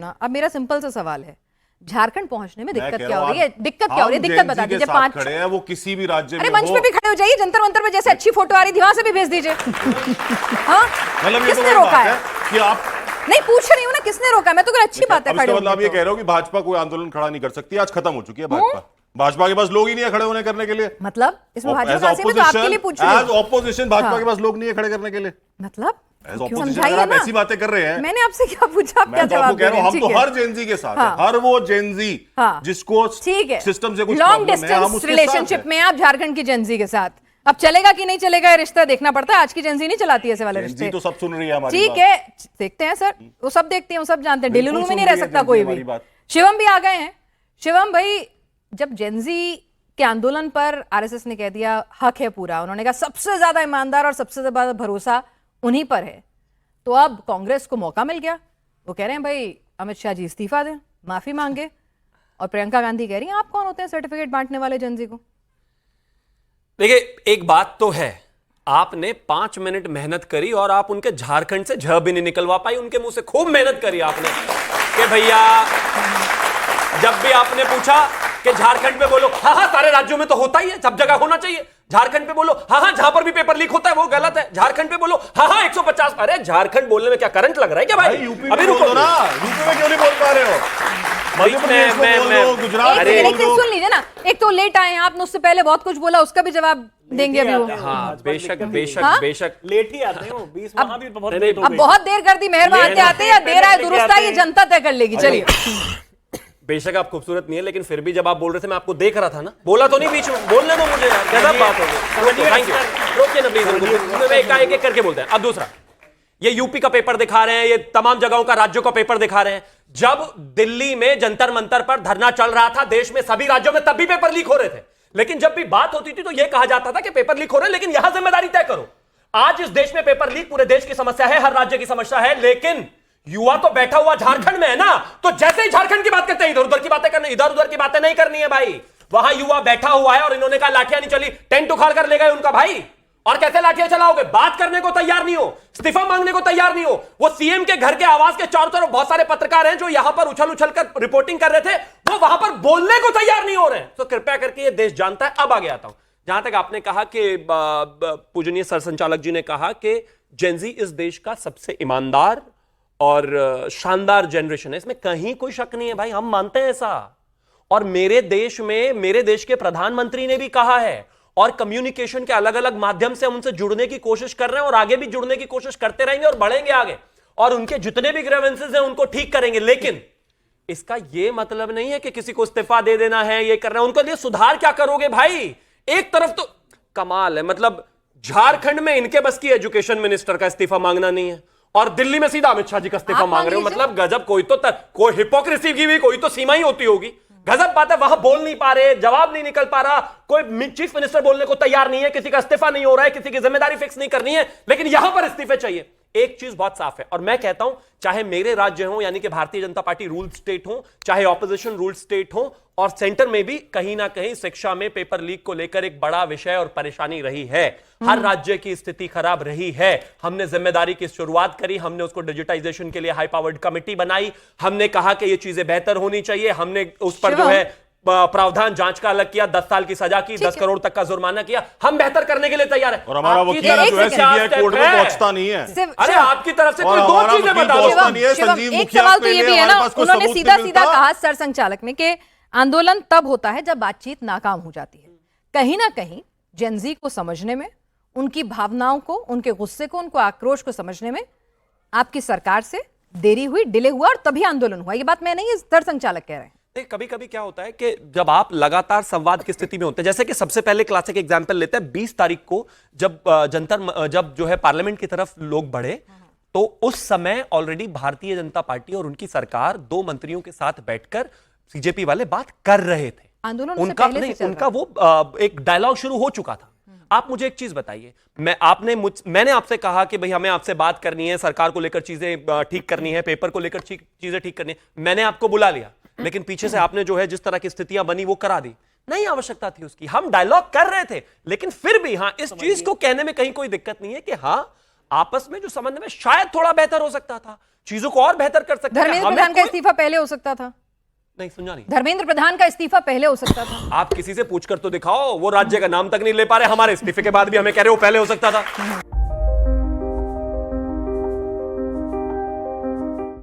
ना। अब मेरा सिंपल सा सवाल है, झारखंड पहुंचने में दिक्कत क्या हो रही है? दिक्कत क्या हो रही है? दिक्कत बता दीजिए। 5 खड़े हैं, वो किसी भी राज्य में अरे मंच पे भी खड़े हो जाइए, जंतर मंतर पे जैसे अच्छी फोटो आ रही थी वहां से भी भेज दीजिए। हाँ, मतलब ये किसने तो रोका है कि आप नहीं पूछ रही हूँ ना, किसने रोका? मैं तो कोई अच्छी बात है खड़े मतलब आप ये होके। कह रहे हो कि भाजपा कोई आंदोलन खड़ा नहीं कर सकती, आज खत्म हो चुकी है भाजपा। भाजपा के पास लोग ही नहीं है खड़े होने करने के लिए। मतलब इसमें भाजपा कहां से? मैं तो आपके लिए पूछ रही हूँ। एज ऑपोजिशन भाजपा के पास लोग नहीं है खड़े करने के लिए। मतलब समझाइए ना, ऐसी बातें कर रहे हैं। मैंने आपसे क्या पूछा, आप क्या जवाब दे रहे हैं? हम तो हर जेनजी के साथ हैं, हर वो जेनजी जिसको सिस्टम से कुछ लॉन्ग डिस्टेंस रिलेशनशिप में आप झारखंड की जेनजी के साथ, अब चलेगा कि नहीं चलेगा रिश्ता देखना पड़ता है। आज की जेनजी नहीं चलाती ऐसे वाले रिश्ते। तो सब सुन रही है हमारी ठीक है, देखते हैं सर, वो सब देखते हैं, वो सब जानते हैं। डेलुलू में नहीं रह सकता कोई भी। शिवम भी आ गए हैं। शिवम भाई, जब जेनजी के आंदोलन पर आरएसएस ने कह दिया हक है पूरा, उन्होंने कहा सबसे ज्यादा ईमानदार और सबसे ज्यादा भरोसा उन्हीं पर है, तो अब कांग्रेस को मौका मिल गया। वो कह रहे हैं भाई अमित शाह जी इस्तीफा दें, माफी मांगे। और प्रियंका गांधी कह रही हैं आप कौन होते हैं सर्टिफिकेट बांटने वाले जेनजी को? देखिए, एक बात तो है, आपने 5 मिनट मेहनत करी और आप उनके झारखंड से झ भी नहीं निकलवा पाई। उनके मुंह से खूब मेहनत करी आपने कि भैया, जब भी आपने पूछा कि झारखंड में बोलो, हाँ हाँ सारे राज्यों में तो होता ही है, सब जगह होना चाहिए। झारखंड पे बोलो, हाँ हाँ जहां पर भी पेपर लीक होता है वो गलत है। झारखंड पे बोलो, हाँ हाँ 150। अरे झारखंड बोलने में क्या करंट लग रहा है क्या भाई? अभी रुको ना, यूपी में क्यों नहीं बोल पा रहे हो? सुन लीजिए ना, एक तो लेट आए हैं आप, उससे पहले बहुत कुछ बोला, उसका भी जवाब देंगे अभी वो। हाँ, बेशक बेशक बेशक लेट ही आते हैं, 20 वहां भी बहुत लेट हो अब बहुत देर कर दी, मेहरबान आते आते या देर आए दुरुस्त आए, ये जनता तय कर लेगी। चलिए, बेशक आप खूबसूरत नहीं है, लेकिन फिर भी जब आप बोल रहे थे मैं आपको देख रहा था ना, बोला तो नहीं बीच में, बोलने दो मुझे यार, क्या बात हो गई। थैंक यू, रोकिए ना प्लीज, एक एक करके बोलते हैं। अब दूसरा, ये यूपी का पेपर दिखा रहे हैं, ये तमाम जगहों का, राज्यों का पेपर दिखा रहे हैं। जब दिल्ली में जंतर मंतर पर धरना चल रहा था देश में सभी राज्यों में, तब भी पेपर लीक हो रहे थे। लेकिन जब भी बात होती थी तो यह कहा जाता था कि पेपर लीक हो रहे हैं, लेकिन यहां जिम्मेदारी तय करो। आज इस देश में पेपर लीक पूरे देश की समस्या है, हर राज्य की समस्या है, लेकिन युवा तो बैठा हुआ झारखंड में है ना, तो जैसे ही झारखंड की बात करते हैं इधर उधर की बातें करनी, इधर उधर की बातें नहीं करनी है भाई। वहां युवा बैठा हुआ है और इन्होंने कहा लाठियां नहीं चली, टेंट उखाड़ कर ले गए उनका भाई। और कैसे लाठियां चलाओगे? बात करने को तैयार नहीं हो, इस्तीफा मांगने को तैयार नहीं हो। वो सीएम के घर के आवास के चारों तरफ बहुत सारे पत्रकार हैं जो यहां पर उछल उछल कर रिपोर्टिंग कर रहे थे, वो वहां पर बोलने को तैयार नहीं हो रहे। तो कृपया करके ये देश जानता है। अब आगे आता हूं, जहां तक आपने कहा कि पूजनीय सर संचालक जी ने कहा कि जेनजी इस देश का सबसे ईमानदार और शानदार जनरेशन है, इसमें कहीं कोई शक नहीं है भाई, हम मानते हैं ऐसा। और मेरे देश में मेरे देश के प्रधानमंत्री ने भी कहा है, और कम्युनिकेशन के अलग अलग माध्यम से हम उनसे जुड़ने की कोशिश कर रहे हैं और आगे भी जुड़ने की कोशिश करते रहेंगे और बढ़ेंगे आगे, और उनके जितने भी ग्रीवेंसेस हैं उनको ठीक करेंगे। लेकिन इसका यह मतलब नहीं है कि किसी को इस्तीफा दे देना है, ये करना है। उनके लिए सुधार क्या करोगे भाई? एक तरफ तो कमाल है, मतलब झारखंड में इनके बस की एजुकेशन मिनिस्टर का इस्तीफा मांगना नहीं है, और दिल्ली में सीधा अमित शाह जी का इस्तीफा मांग रहे हो। मतलब गजब, कोई हिपोक्रेसी की भी कोई तो सीमा ही होती होगी। गजब बात है, वहां बोल नहीं पा रहे, जवाब नहीं निकल पा रहा, कोई चीफ मिनिस्टर बोलने को तैयार नहीं है, किसी का इस्तीफा नहीं हो रहा है, किसी की जिम्मेदारी फिक्स नहीं करनी है, लेकिन यहां पर इस्तीफे चाहिए। एक चीज बहुत साफ है, और मैं कहता हूं चाहे मेरे राज्य हो यानी कि Bharatiya Janata party rule state हो, चाहे ऑपोजिशन रूल स्टेट हो, और सेंटर में भी कहीं ना कहीं शिक्षा में पेपर लीक को लेकर एक बड़ा विषय और परेशानी रही है। हर राज्य की स्थिति खराब रही है। हमने जिम्मेदारी की शुरुआत करी, हमने उसको डिजिटाइजेशन के लिए हाई पावर्ड कमेटी बनाई, हमने कहा कि ये चीजें बेहतर होनी चाहिए, हमने उस पर जो है प्रावधान जांच का अलग किया, 10 साल की सजा की, 10 करोड़ तक का जुर्माना किया। हम बेहतर करने के लिए तैयार है। और हमारा वकील जो है सीबीआई कोर्ट में पहुंचता नहीं है। अरे आपकी तरफ से कोई दो चीजें बता दो। एक सवाल तो ये भी है ना, उन्होंने सीधा सीधा कहा सर संचालक ने कि आंदोलन तब होता है जब बातचीत नाकाम हो जाती है। कहीं ना कहीं जेनजी को समझने में, उनकी भावनाओं को, उनके गुस्से को, उनको आक्रोश को समझने में आपकी सरकार से देरी हुई, डिले हुआ, और तभी आंदोलन हुआ। ये बात मैं नहीं, सर संचालक कह रहे हैं। कभी कभी क्या होता है कि जब आप लगातार संवाद की स्थिति में होते हैं, जैसे कि सबसे पहले क्लासिक एग्जांपल लेते हैं, 20 तारीख को जब जो है पार्लियामेंट की तरफ लोग बढ़े, तो उस समय ऑलरेडी भारतीय जनता पार्टी और उनकी सरकार 2 मंत्रियों के साथ बैठकर सीजेपी वाले बात कर रहे थे। आंदोलन उनका वो एक डायलॉग शुरू हो चुका था। आप मुझे एक चीज बताइए, मैंने आपसे कहा कि भाई हमें आपसे बात करनी है, सरकार को लेकर चीजें ठीक करनी है, पेपर को लेकर चीजें ठीक करनी है, मैंने आपको बुला लिया, लेकिन पीछे से आपने जो है जिस तरह की स्थितियां बनी वो करा दी। नहीं आवश्यकता थी उसकी, हम डायलॉग कर रहे थे, लेकिन फिर भी हाँ, इस चीज को कहने में कहीं कोई दिक्कत नहीं है कि हाँ आपस में जो समन्वय शायद थोड़ा बेहतर हो सकता था, चीजों को और बेहतर कर सकते थे। धर्मेंद्र हमें प्रधान का कोई- इस्तीफा पहले हो सकता था। नहीं समझा नहीं। धर्मेंद्र प्रधान का इस्तीफा पहले हो सकता था। आप किसी से पूछकर तो दिखाओ, वो राज्य का नाम तक नहीं ले पा रहे, हमारे इस्तीफे के बाद भी हमें कह रहे हो पहले हो सकता था।